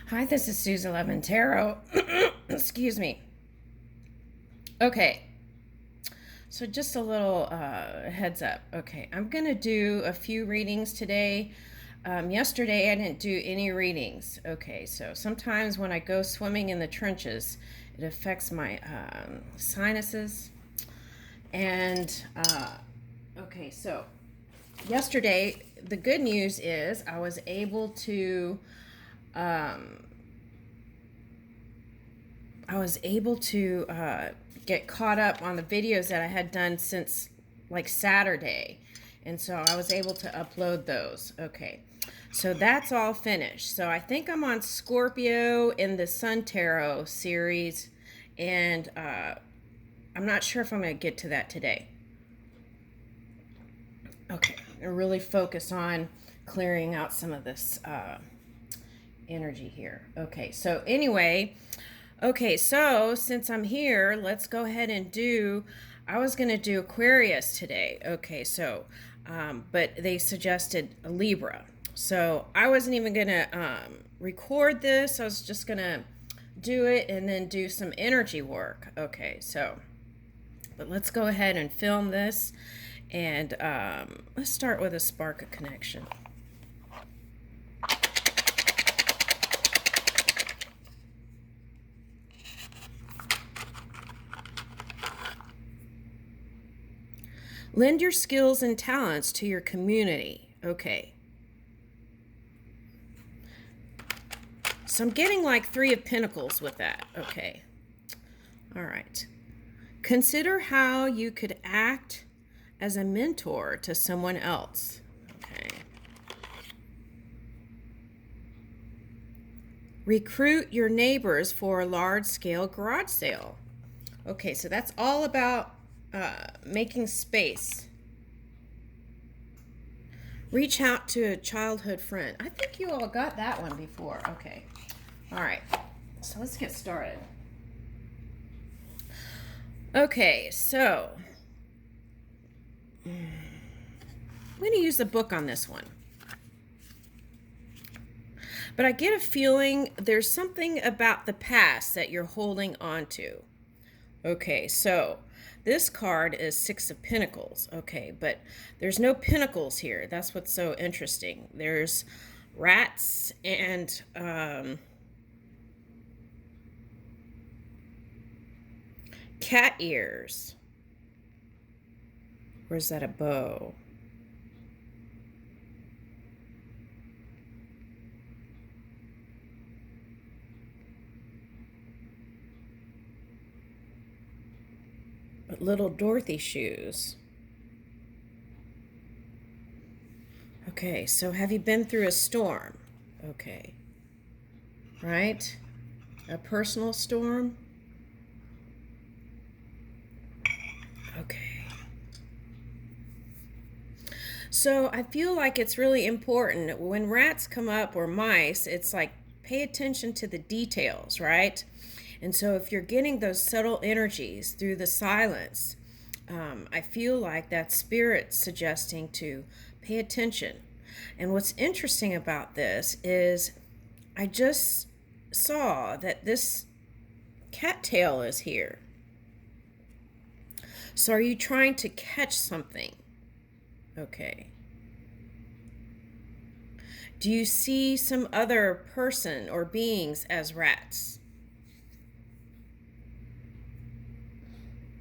Hi, this is Suze 11 Tarot. Excuse me. Okay, so just a little heads up. Okay, I'm going to do a few readings today. Yesterday, I didn't do any readings. Okay, so sometimes when I go swimming in the trenches, it affects my sinuses. And, okay, so yesterday, the good news is I was able to. Get caught up on the videos that I had done since like Saturday. And so I was able to upload those. Okay. So that's all finished. So I think I'm on Scorpio in the Sun Tarot series. And I'm not sure if I'm going to get to that today. Okay. I really focus on clearing out some of this energy here. Okay. So anyway. Okay, so since I'm here, let's go ahead and I was going to do Aquarius today. Okay, so, but they suggested a Libra. So I wasn't even going to record this. I was just going to do it and then do some energy work. Okay, so, but let's go ahead and film this. And let's start with a spark of connection. Lend your skills and talents to your community. Okay. So I'm getting like 3 of Pentacles with that. Okay. All right. Consider how you could act as a mentor to someone else. Okay. Recruit your neighbors for a large-scale garage sale. Okay, so that's all about making space. Reach out to a childhood friend. I think you all got that one before. Okay. All right. So let's get started. Okay, so I'm going to use the book on this one. But I get a feeling there's something about the past that you're holding on to. Okay, so this card is 6 of Pentacles. Okay, but there's no pentacles here. That's what's so interesting. There's rats and cat ears. Or is that a bow? But little Dorothy shoes. Okay, so have you been through a storm? Okay. Right? A personal storm? Okay. So I feel like it's really important when rats come up or mice, it's like pay attention to the details, right? And so if you're getting those subtle energies through the silence, I feel like that spirit suggesting to pay attention. And what's interesting about this is I just saw that this cattail is here. So are you trying to catch something? Okay. Do you see some other person or beings as rats?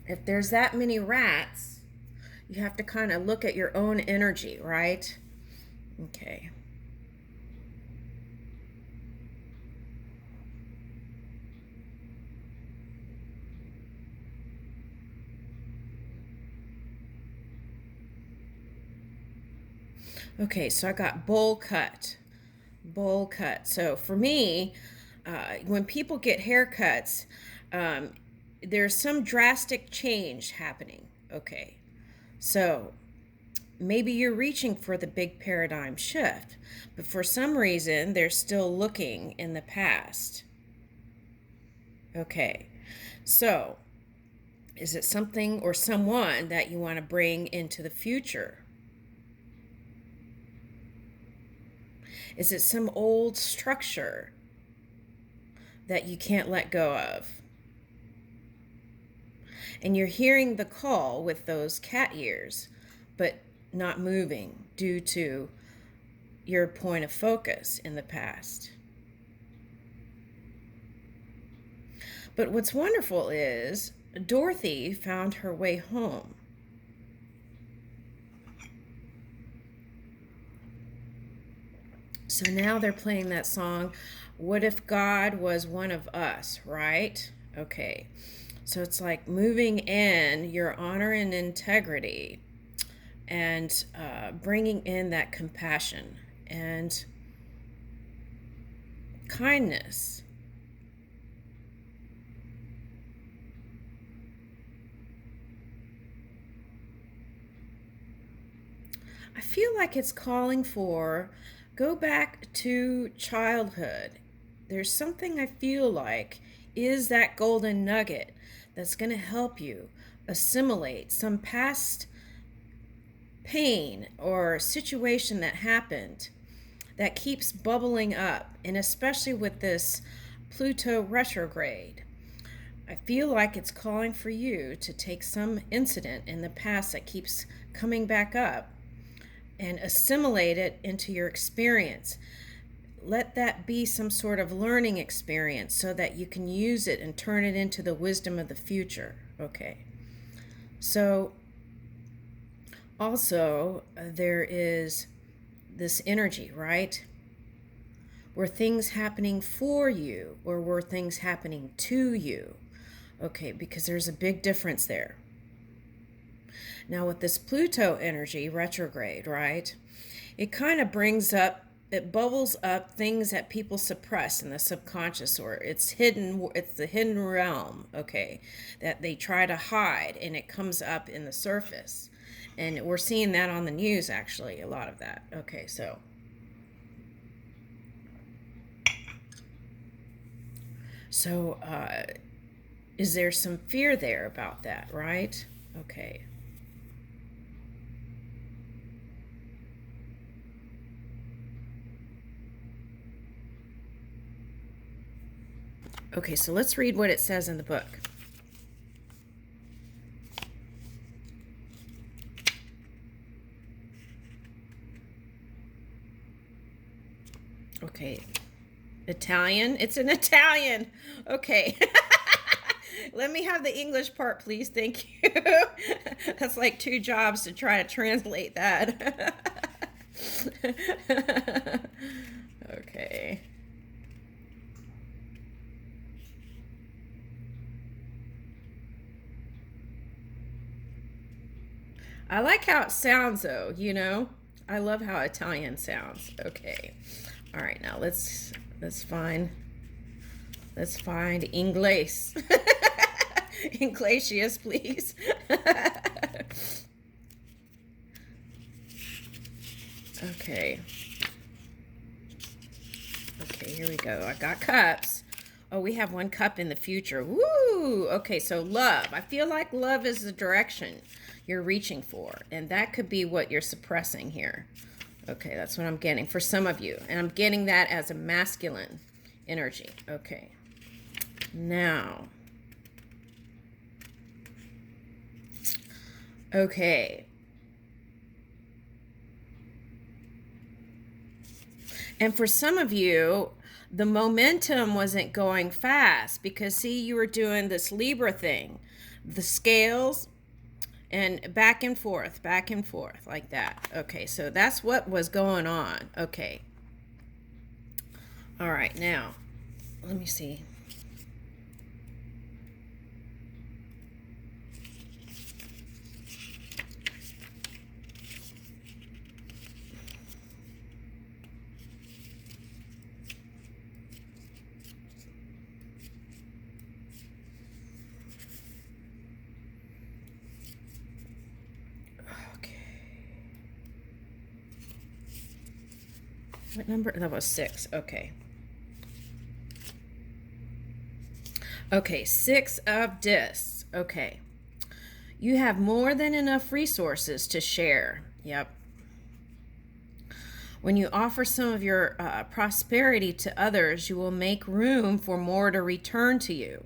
If there's that many rats, you have to kind of look at your own energy, right? Okay. Okay, so I got bowl cut. Bowl cut. So for me, when people get haircuts, there's some drastic change happening. Okay, so maybe you're reaching for the big paradigm shift, but for some reason, they're still looking in the past. Okay, so is it something or someone that you want to bring into the future? Is it some old structure that you can't let go of. And you're hearing the call with those cat ears, but not moving due to your point of focus in the past. But what's wonderful is Dorothy found her way home. So now they're playing that song, What If God Was One of Us, right? Okay. So it's like moving in your honor and integrity and bringing in that compassion and kindness. I feel like it's calling for go back to childhood. There's something I feel like is that golden nugget that's going to help you assimilate some past pain or situation that happened that keeps bubbling up, and especially with this Pluto retrograde. I feel like it's calling for you to take some incident in the past that keeps coming back up and assimilate it into your experience. Let that be some sort of learning experience so that you can use it and turn it into the wisdom of the future. Okay. So also there is this energy, right? Were things happening for you or were things happening to you? Okay, because there's a big difference there. Now with this Pluto energy retrograde, right? It kind of brings up, it bubbles up things that people suppress in the subconscious, or it's hidden, it's the hidden realm, okay, that they try to hide, and it comes up in the surface. And we're seeing that on the news, actually, a lot of that. Okay, so is there some fear there about that, right? Okay. Okay, so let's read what it says in the book. Okay. Italian? It's an Italian. Okay. Let me have the English part, please. Thank you. That's like 2 jobs to try to translate that. Okay. I like how it sounds, though, you know? I love how Italian sounds. Okay. All right, now let's find English. Inglesias, please. Okay. Okay, here we go. I got cups. Oh, we have 1 cup in the future. Woo! Okay, so love. I feel like love is the direction you're reaching for, and that could be what you're suppressing here. Okay, that's what I'm getting for some of you, and I'm getting that as a masculine energy. Okay. Now. Okay. And for some of you, the momentum wasn't going fast because, see, you were doing this Libra thing, the scales, and back and forth like that. Okay, so that's what was going on. Okay. All right, now, let me see. What number? That was 6. Okay. Okay, 6 of discs. Okay. You have more than enough resources to share. Yep. When you offer some of your prosperity to others, you will make room for more to return to you.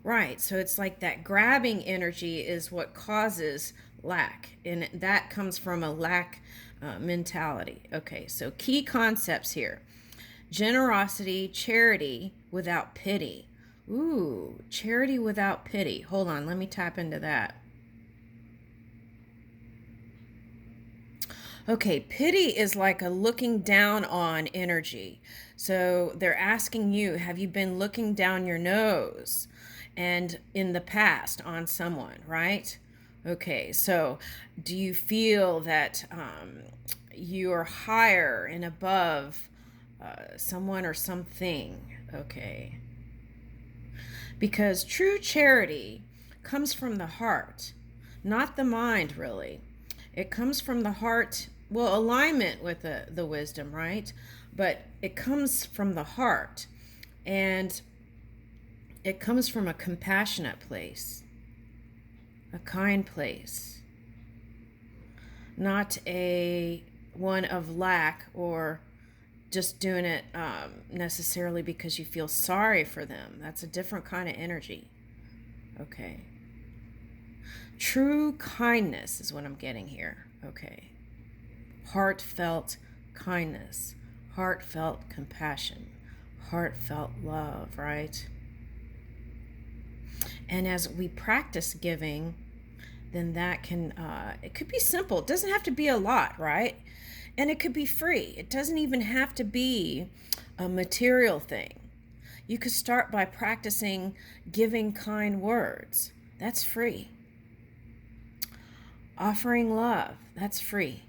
Right. So it's like that grabbing energy is what causes lack. And that comes from a lack mentality. Okay. So key concepts here: generosity, charity without pity. Ooh, charity without pity. Hold on. Let me tap into that. Okay, pity is like a looking down on energy. So they're asking you, have you been looking down your nose and in the past on someone, right? Okay, so do you feel that you are higher and above someone or something? Okay. Because true charity comes from the heart, not the mind, really. It comes from the heart, well, alignment with the wisdom, right? But it comes from the heart, and it comes from a compassionate place, a kind place, not a one of lack or just doing it necessarily because you feel sorry for them. That's a different kind of energy. Okay. True kindness is what I'm getting here. Okay. Heartfelt kindness, heartfelt compassion, heartfelt love, right? And as we practice giving, then that can, it could be simple. It doesn't have to be a lot, right? And it could be free. It doesn't even have to be a material thing. You could start by practicing giving kind words. That's free. Offering love. That's free.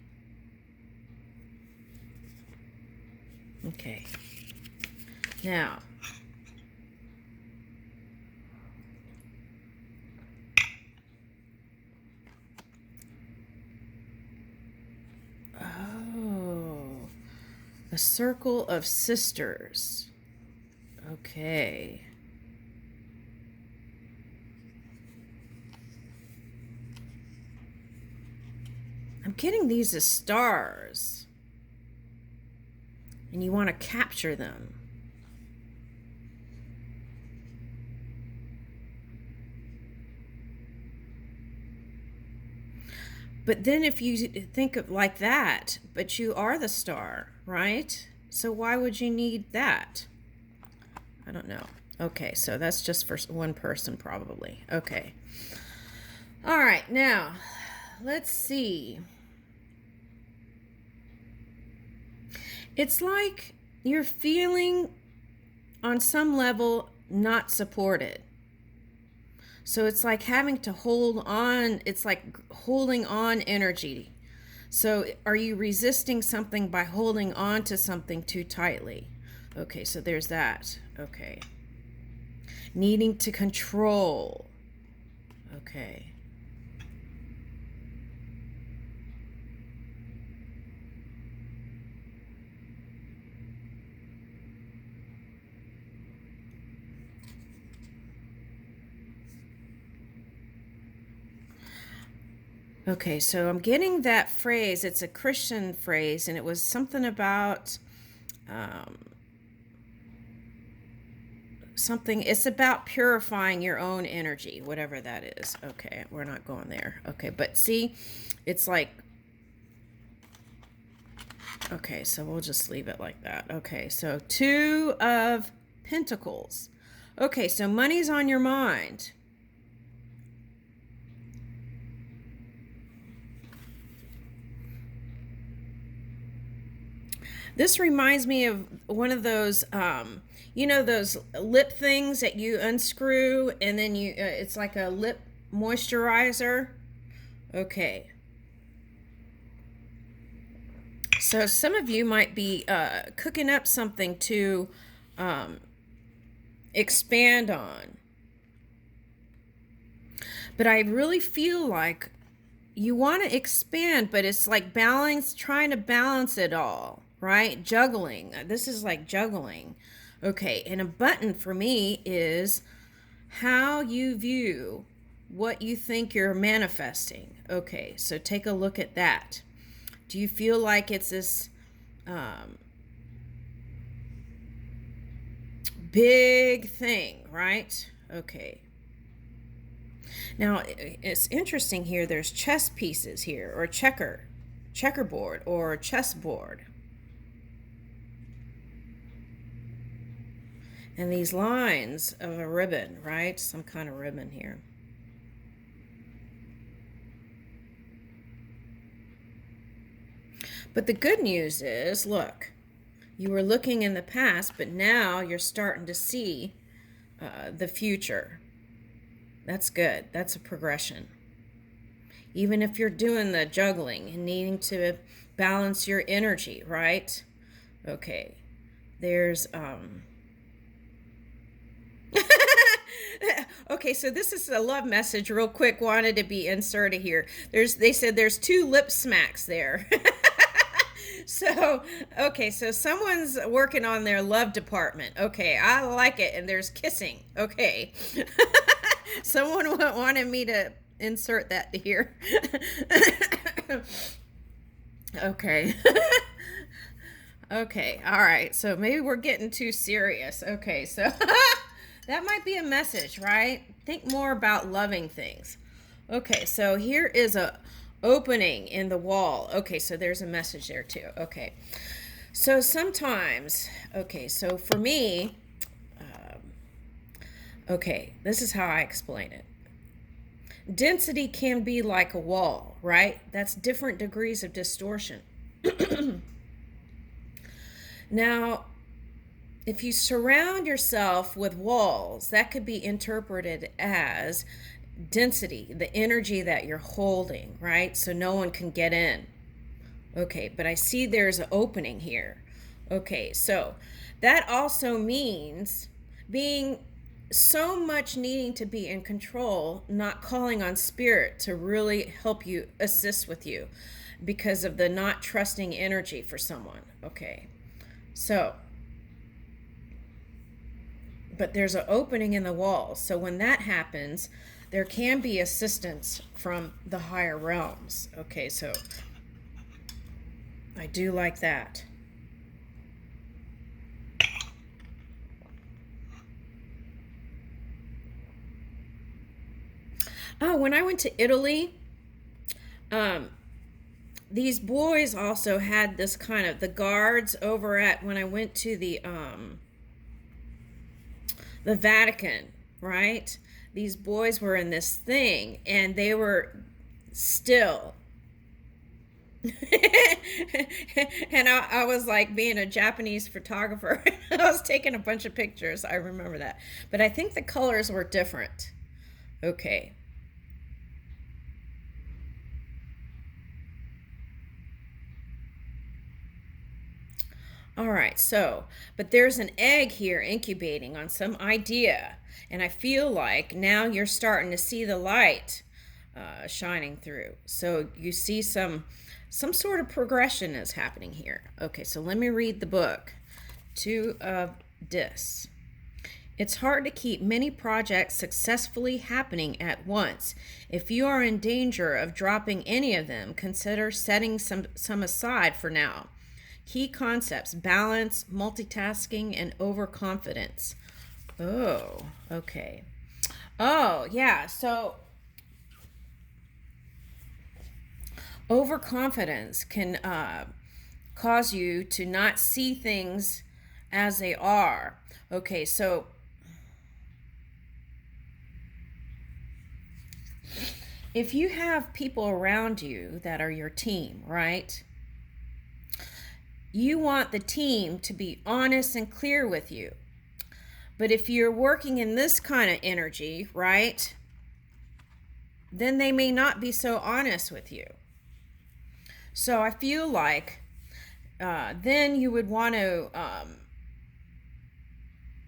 Okay. Now, a circle of sisters. Okay. I'm getting these as stars. And you want to capture them. But then if you think of like that, but you are the star, right? So why would you need that? I don't know. Okay, so that's just for one person probably. Okay. All right, now let's see. It's like you're feeling on some level not supported. So it's like having to hold on. It's like holding on energy. So are you resisting something by holding on to something too tightly? Okay, so there's that. Okay. Needing to control. Okay. Okay, so I'm getting that phrase. It's a Christian phrase, and it was something about something. It's about purifying your own energy, whatever that is. Okay, we're not going there. Okay, but see, it's like, okay, so we'll just leave it like that. Okay, so 2 of Pentacles. Okay, so money's on your mind. This reminds me of one of those, those lip things that you unscrew and then it's like a lip moisturizer. Okay. So some of you might be cooking up something to expand on. But I really feel like you want to expand, but it's like trying to balance it all. Right? Juggling. This is like juggling. Okay, and a button for me is how you view what you think you're manifesting. Okay, so take a look at that. Do you feel like it's this um, big thing, right? Okay. Now, it's interesting here. There's chess pieces here, or checkerboard, or chessboard. And these lines of a ribbon, right? Some kind of ribbon here. But the good news is, look, you were looking in the past, but now you're starting to see the future. That's good. That's a progression. Even if you're doing the juggling and needing to balance your energy, right? Okay. There's okay, so this is a love message real quick, wanted to be inserted here. They said there's 2 lip smacks there. So, okay, so someone's working on their love department. Okay, I like it. And there's kissing. Okay. Someone wanted me to insert that here. Okay. Okay, all right. So maybe we're getting too serious. Okay, so that might be a message, right? Think more about loving things. Okay, so here is a opening in the wall. Okay, so there's a message there too. Okay, so sometimes, okay, so for me, okay, this is how I explain it. Density can be like a wall, right? That's different degrees of distortion. Now, if you surround yourself with walls, that could be interpreted as density, the energy that you're holding, right? So no one can get in. Okay, but I see there's an opening here. Okay, so that also means being so much needing to be in control, not calling on spirit to really help you, assist with you because of the not trusting energy for someone. Okay, so but there's an opening in the wall. So when that happens, there can be assistance from the higher realms. Okay, so I do like that. Oh, when I went to Italy, these boys also had this kind of, the guards over at, when I went to the Vatican, right? These boys were in this thing and they were still. And I was like being a Japanese photographer. I was taking a bunch of pictures. I remember that. But I think the colors were different. Okay. All right, so, but there's an egg here incubating on some idea. And I feel like now you're starting to see the light shining through. So you see some sort of progression is happening here. Okay, so let me read the book. 2 of Dis. It's hard to keep many projects successfully happening at once. If you are in danger of dropping any of them, consider setting some aside for now. Key concepts: balance, multitasking, and overconfidence. Oh, okay. Oh, yeah. So overconfidence can cause you to not see things as they are. Okay, so if you have people around you that are your team, right? You want the team to be honest and clear with you. But if you're working in this kind of energy, right, then they may not be so honest with you. So I feel like then you would want to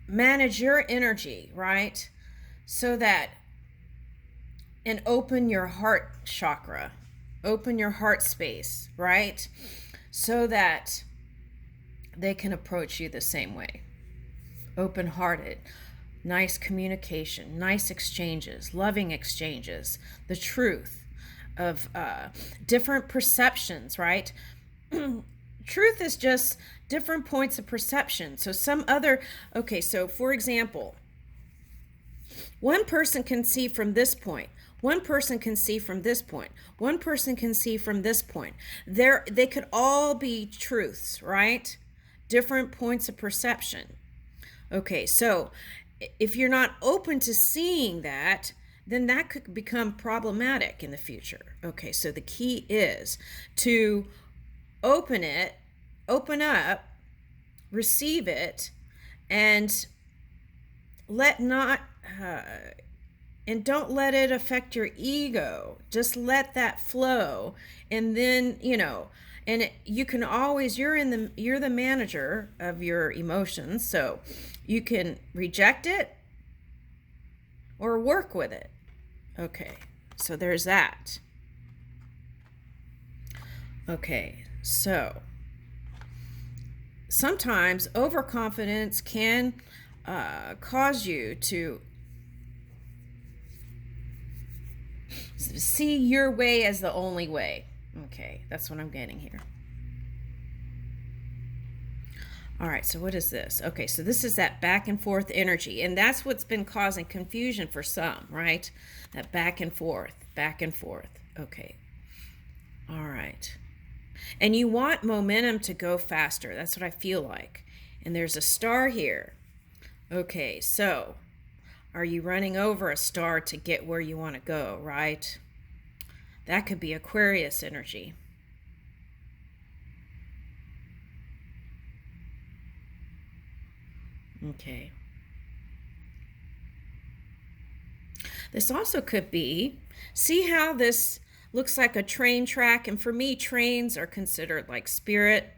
manage your energy, right? So that, and open your heart chakra, open your heart space, right? So that they can approach you the same way. Open-hearted, nice communication, nice exchanges, loving exchanges, the truth of different perceptions, right? truth is just different points of perception. So some other, okay, so for example, one person can see from this point. One person can see from this point. One person can see from this point. They could all be truths, right? Different points of perception. Okay, so if you're not open to seeing that, then that could become problematic in the future. Okay, so the key is to open up, receive it, and and don't let it affect your ego. Just let that flow, and then you can always, you're the manager of your emotions, so you can reject it or work with it. Okay, so there's that. Okay, so sometimes overconfidence can cause you to see your way as the only way. Okay, that's what I'm getting here. All right, so what is this? Okay, so this is that back and forth energy, and that's what's been causing confusion for some, right? That back and forth, back and forth. Okay. All right. And you want momentum to go faster. That's what I feel like. And there's a star here. Okay, so are you running over a star to get where you want to go, right? That could be Aquarius energy. Okay. This also could be, see how this looks like a train track? And for me, trains are considered like spirit.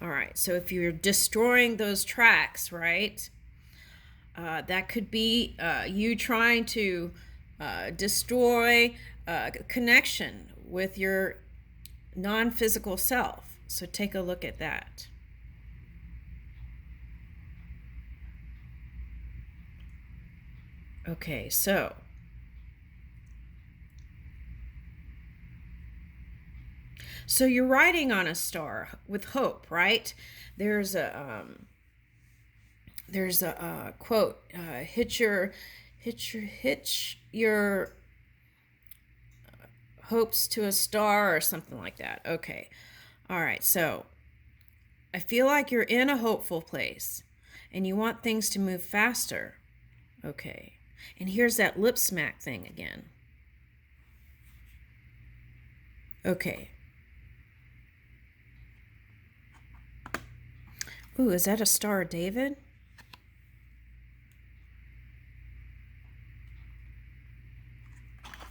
All right, so if you're destroying those tracks, right, that could be you trying to destroy connection with your non-physical self. So take a look at that. Okay, so you're riding on a star with hope, right? There's a quote, hitch your hopes to a star, or something like that. Okay. All right. So I feel like you're in a hopeful place and you want things to move faster. Okay. And here's that lip smack thing again. Okay. Ooh, is that a Star of David?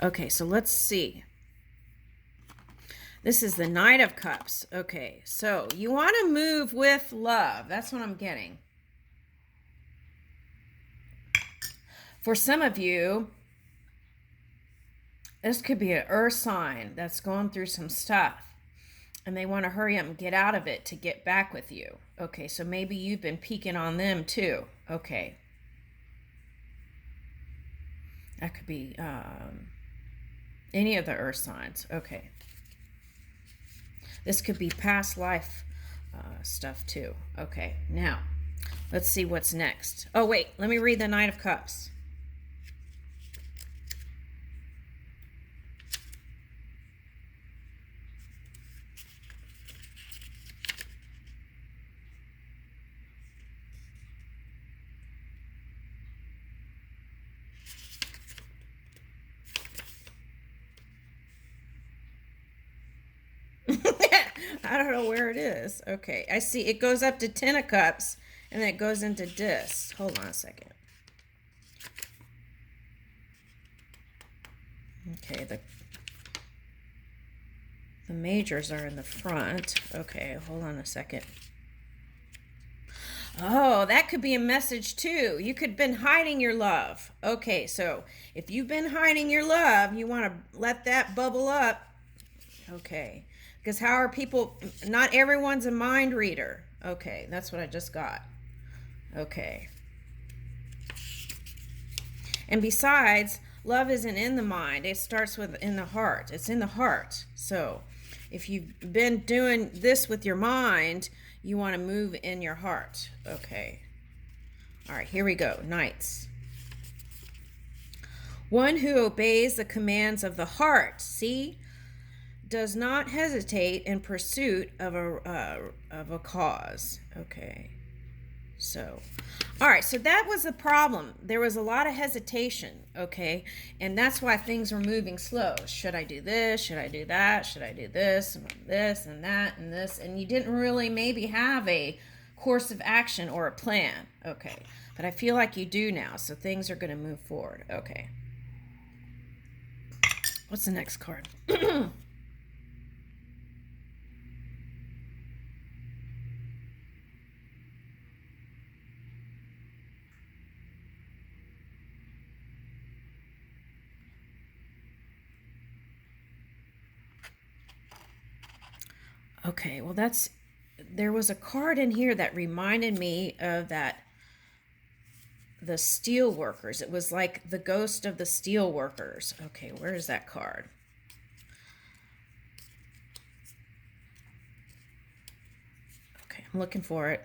Okay, so let's see. This is the Knight of Cups. Okay, so you want to move with love. That's what I'm getting. For some of you, this could be an earth sign that's going through some stuff, and they want to hurry up and get out of it to get back with you. Okay, so maybe you've been peeking on them too. Okay. That could be any of the earth signs. Okay. This could be past life stuff too. Okay, now let's see what's next. Oh, wait, let me read the Knight of Cups. I don't know where it is. Okay, I see it goes up to 10 of Cups, and then it goes into Dis. Hold on a second. Okay, the majors are in the front. Okay, hold on a second. Oh, that could be a message too. You could have been hiding your love. Okay, so if you've been hiding your love, you want to let that bubble up. Okay. Because how are people, not everyone's a mind reader. Okay, that's what I just got. Okay. And besides, love isn't in the mind. It starts with in the heart. It's in the heart. So if you've been doing this with your mind, you want to move in your heart. Okay. All right, here we go. Knights. One who obeys the commands of the heart, see, does not hesitate in pursuit of a cause. Okay. So, all right, so that was the problem. There was a lot of hesitation, okay? And that's why things were moving slow. Should I do this? Should I do that? Should I do this and that and this? And you didn't really maybe have a course of action or a plan, okay? But I feel like you do now, so things are going to move forward, okay? What's the next card? Okay, well there was a card in here that reminded me of the steel workers. It was like the ghost of the steel workers. Okay, where is that card? Okay, I'm looking for it.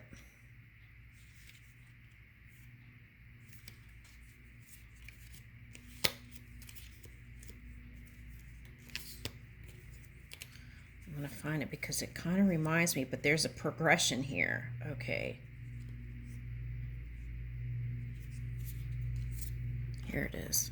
I'm going to find it because it kind of reminds me, but there's a progression here. Okay. Here it is.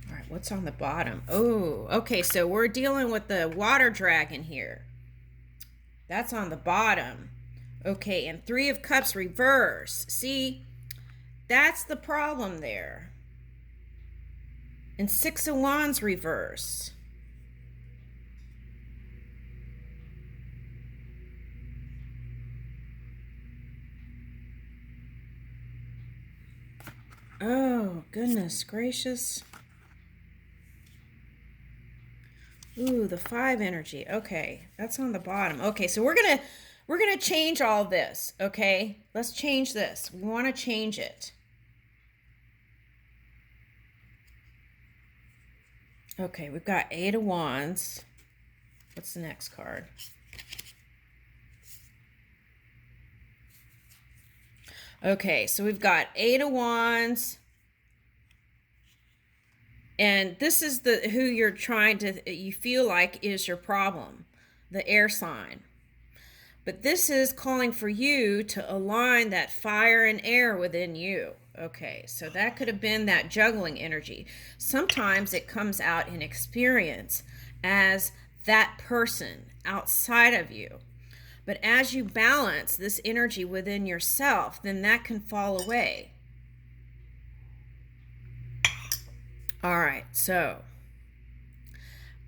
All right, what's on the bottom? Oh, okay, so we're dealing with the water dragon here. That's on the bottom. Okay, and Three of Cups reverse. See, that's the problem there. And Six of Wands reverse. Oh, goodness gracious. Ooh, the 5 energy. Okay, that's on the bottom. Okay, so we're gonna change all this. Okay, let's change this. We want to change it. Okay, we've got 8 of Wands. What's the next card? Okay, so we've got 8 of Wands. And this is who you're trying to, you feel like is your problem, the air sign. But this is calling for you to align that fire and air within you. Okay, so that could have been that juggling energy. Sometimes it comes out in experience as that person outside of you. But as you balance this energy within yourself, then that can fall away. All right, so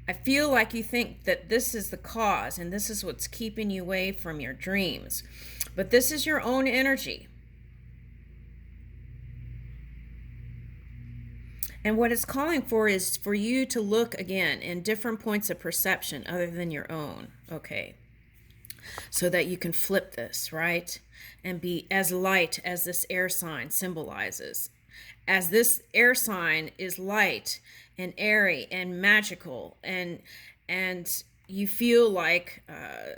I feel like you think that this is the cause and this is what's keeping you away from your dreams. But this is your own energy. And what it's calling for is for you to look again in different points of perception other than your own, okay? So that you can flip this, right? And be as light as this air sign symbolizes. As this air sign is light and airy and magical, and you feel like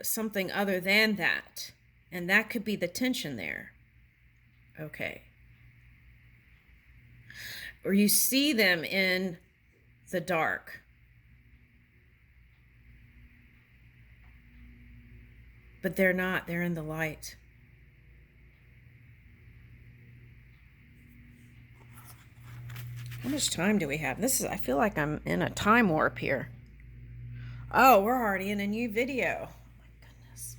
something other than that, and that could be the tension there. Okay. Or you see them in the dark, but they're not. They're in the light. How much time do we have? I feel like I'm in a time warp here. Oh, we're already in a new video. Oh my goodness.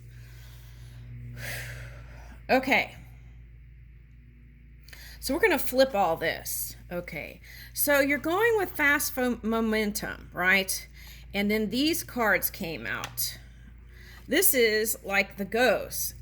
Okay. So we're going to flip all this. Okay. So you're going with fast momentum, right? And then these cards came out. This is like the ghost.